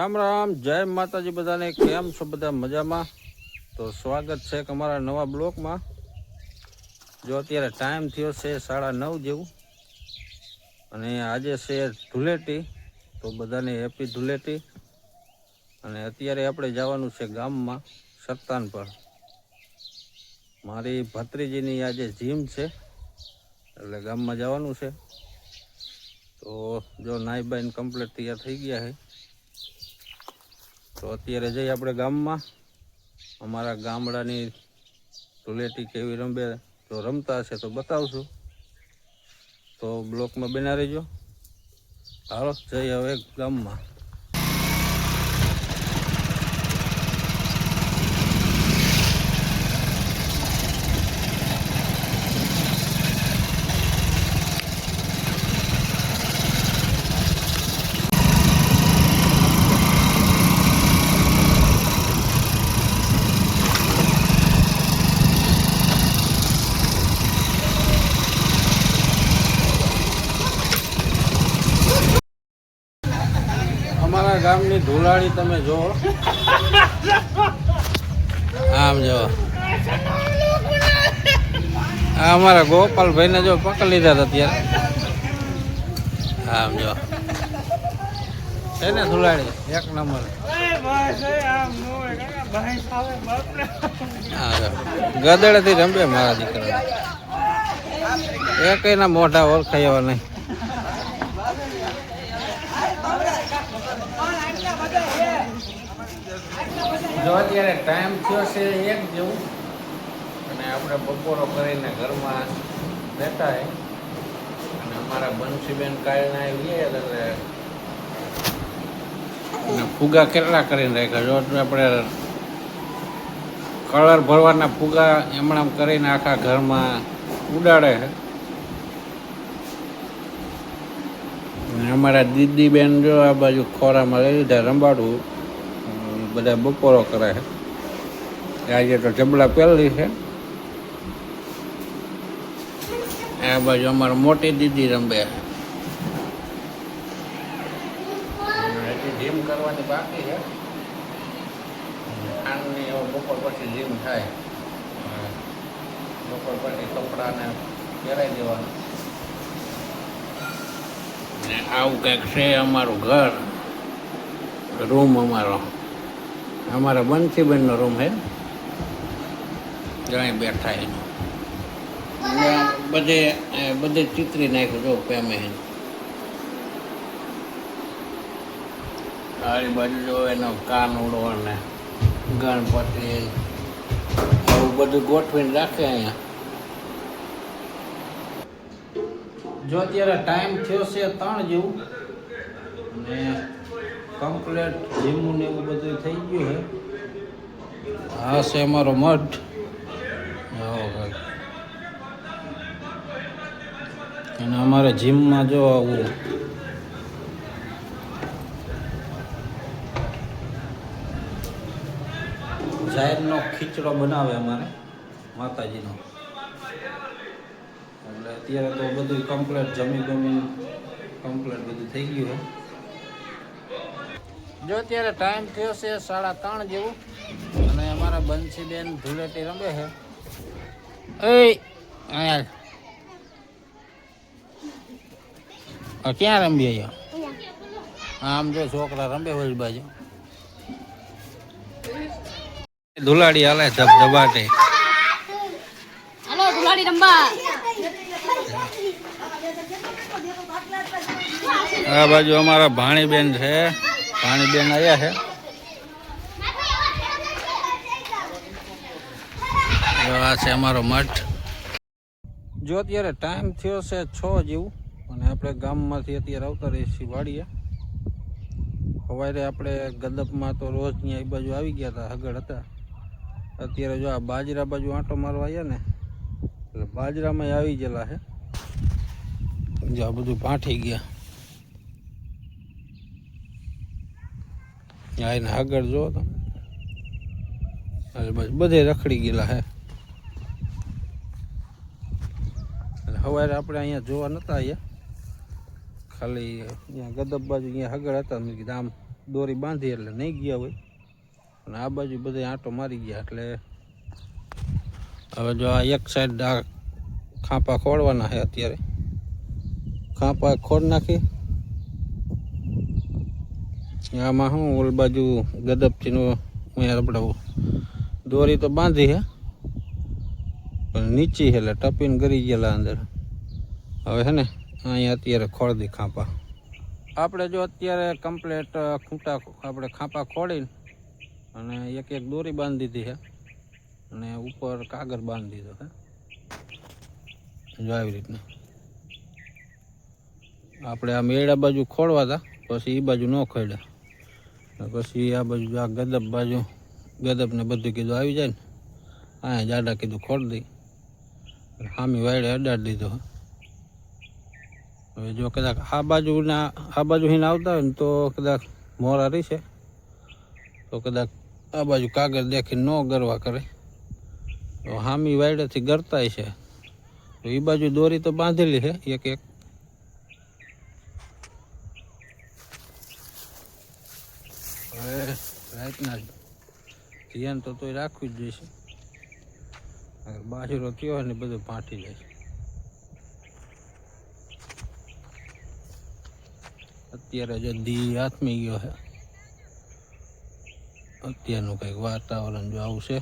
રામ રામ, જય માતાજી બધાને। કેમ છો બધા? મજામાં? તો સ્વાગત છે અમારા નવા બ્લોકમાં। જો અત્યારે ટાઈમ થયો છે 9:30 જેવું, અને આજે છે ધૂળેટી, તો બધાને હેપી ધૂળેટી। અને અત્યારે આપણે જવાનું છે ગામમાં સરતાનપર। મારી ભત્રીજીની આજે જીમ છે, એટલે ગામમાં જવાનું છે। તો જો નાઈ બાઈને કમ્પ્લીટ તૈયાર થઈ ગયા છે, તો અત્યારે જઈએ આપણે ગામમાં। અમારા ગામડાની ધૂળેટી કેવી રમે, જો રમતા હશે તો બતાવશું, તો બ્લોકમાં બના રહેજો। હાલો જઈએ હવે ગામમાં। અમારા ગામની ધૂળાડી તમે જો, આમ જો આ અમારા ગોપાલભાઈને જો પકડી લીધા હતા અત્યારે। આમ જો છે ને ધૂળાડી એક નંબર। ગદડેથી રમે મારા દીકરા, એકના મોઢા ઓળખાય એવા નહીં। જો અત્યારે ટાઈમ થયો છે 1 જેવું, અને આપણે બપોરો કરીને ઘરમાં બેઠા હે। અને અમારા બંસીબેન કાલના આવીએ એટલે ફુગા કેટલા કરીને રાખ્યા। જો આપણે કલર ભરવાના ફુગા એમણામ કરીને આખા ઘરમાં ઉડાડે છે। અને અમારા દીદી બેન જો આ બાજુ ખોરામાં લઈ લીધા રંબાડું, બધા બપોરો કરે છે। આજે તો જબલા પહેલી છે। આ બાજુ અમારી મોટી દીદી રમે, જીમ કરવાની બાકી છે। ખાંડની બપોર પછી જીમ થાય, બપોર પછી કપડાને પહેરાવી દેવાનું। ને આવું કંઈક છે અમારું ઘર, રૂમ અમારા બંસીબેનનો રૂમ છે, જ્યાં બેઠા એનો બધે ચિત્રી નાખ્યું। જો પેમે આરી બાજુ જો એનો કાનુડો ને ગણપતિ આવું બધું ગોઠવીને રાખે અહીંયા। જો અત્યારે ટાઈમ થયો છે 3 જેવું, ને કમ્પ્લેટ જીમનું ને એવું બધું થઈ ગયું છે। આ છે અમારો મઠ। અને અમારે જીમમાં જો આવું જાહેરનો ખીચડો બનાવે અમારે માતાજીનો, એટલે અત્યારે તો બધું કમ્પ્લેટ જમી કમ્પ્લેટ બધું થઈ ગયું છે। જો અત્યારે ટાઈમ થયો છે 3:30 જેવું, અને અમારા બંસીબેન ધૂળેટી રમે છે। ક્યાં રમીએ અહીંયા? આમ જો છોકરા રમે ઓલી બાજુ। ધૂળાડી હાલે ધબધબાટે। હાલો ધૂળાડી રંબા। આ બાજુ અમારા ભાણીબેન છે, ભાણીબેન આવ્યા છે। આ છે અમારો મઠ। જો અત્યારે ટાઈમ થયો છે 6 જેવું, અને આપણે ગામમાંથી અત્યારે આવતા રહીએ છીએ વાડીએ। સવારે આપણે ગદપમાં તો રોજ ત્યાં એ બાજુ આવી ગયા હતા, આગળ હતા। અત્યારે જો આ બાજરા બાજુ આંટો મારવા આવ્યા ને, એટલે બાજરામાં આવી ગયેલા છે। જો આ બધું ભાંઠી ગયા, એને આગળ જો તમે, બધે રખડી ગયેલા છે। સવારે આપણે અહીંયા જોવા નતા આવ્યા, ખાલી અહીંયા ગદબ બાજુ અહીંયા આગળ હતા। મેં કીધું આમ દોરી બાંધી એટલે નહીં ગયા હોય, અને આ બાજુ બધા આંટો મારી ગયા. એટલે હવે જો આ એક સાઈડ આ ખાંપા ખોડવાના છે. અત્યારે ખાંપા ખોડ નાખી, આમાં શું ઓલ બાજુ ગદપથીનું આપણે દોરી તો બાંધી છે, પણ નીચી છે એટલે ટપીને ગરી ગયેલા અંદર. હવે છે ને અહીંયા અત્યારે ખોળ દી ખાંપા. આપણે જો અત્યારે કમ્પ્લેટ ખૂંટા આપણે ખાંપા ખોડીને અને એક એક દોરી બાંધી દીધી છે, અને ઉપર કાગળ બાંધી દીધો છે. જો આવી રીતના આપણે આ મેળા બાજુ ખોડવા હતા, પછી એ બાજુ ન ખોડ્યા. પછી આ બાજુ આ ગદબ બાજુ ગદબને બધું કીધું આવી જાય ને, અહીંયા જાડા કીધું ખોડ દઈ, હામી વાયડે અડાડી દીધો. હવે જો કદાચ આ બાજુ હિને આવતા હોય ને તો કદાચ મોરા રહેશે, તો કદાચ આ બાજુ કાગળ દેખીને ન ગરવા કરે, તો હામી વાયડેથી ગરતાય છે. તો એ બાજુ દોરી તો બાંધેલી છે એક એક. હવે રાતના ધ્યાન તો તોય રાખવું જ જોઈશે. બાજરો થયો હોય ને બધું ફાટી જાય છે. અત્યારે જો દી હાથમી ગયો છે. અત્યારનું કંઈક વાતાવરણ જો આવું છે.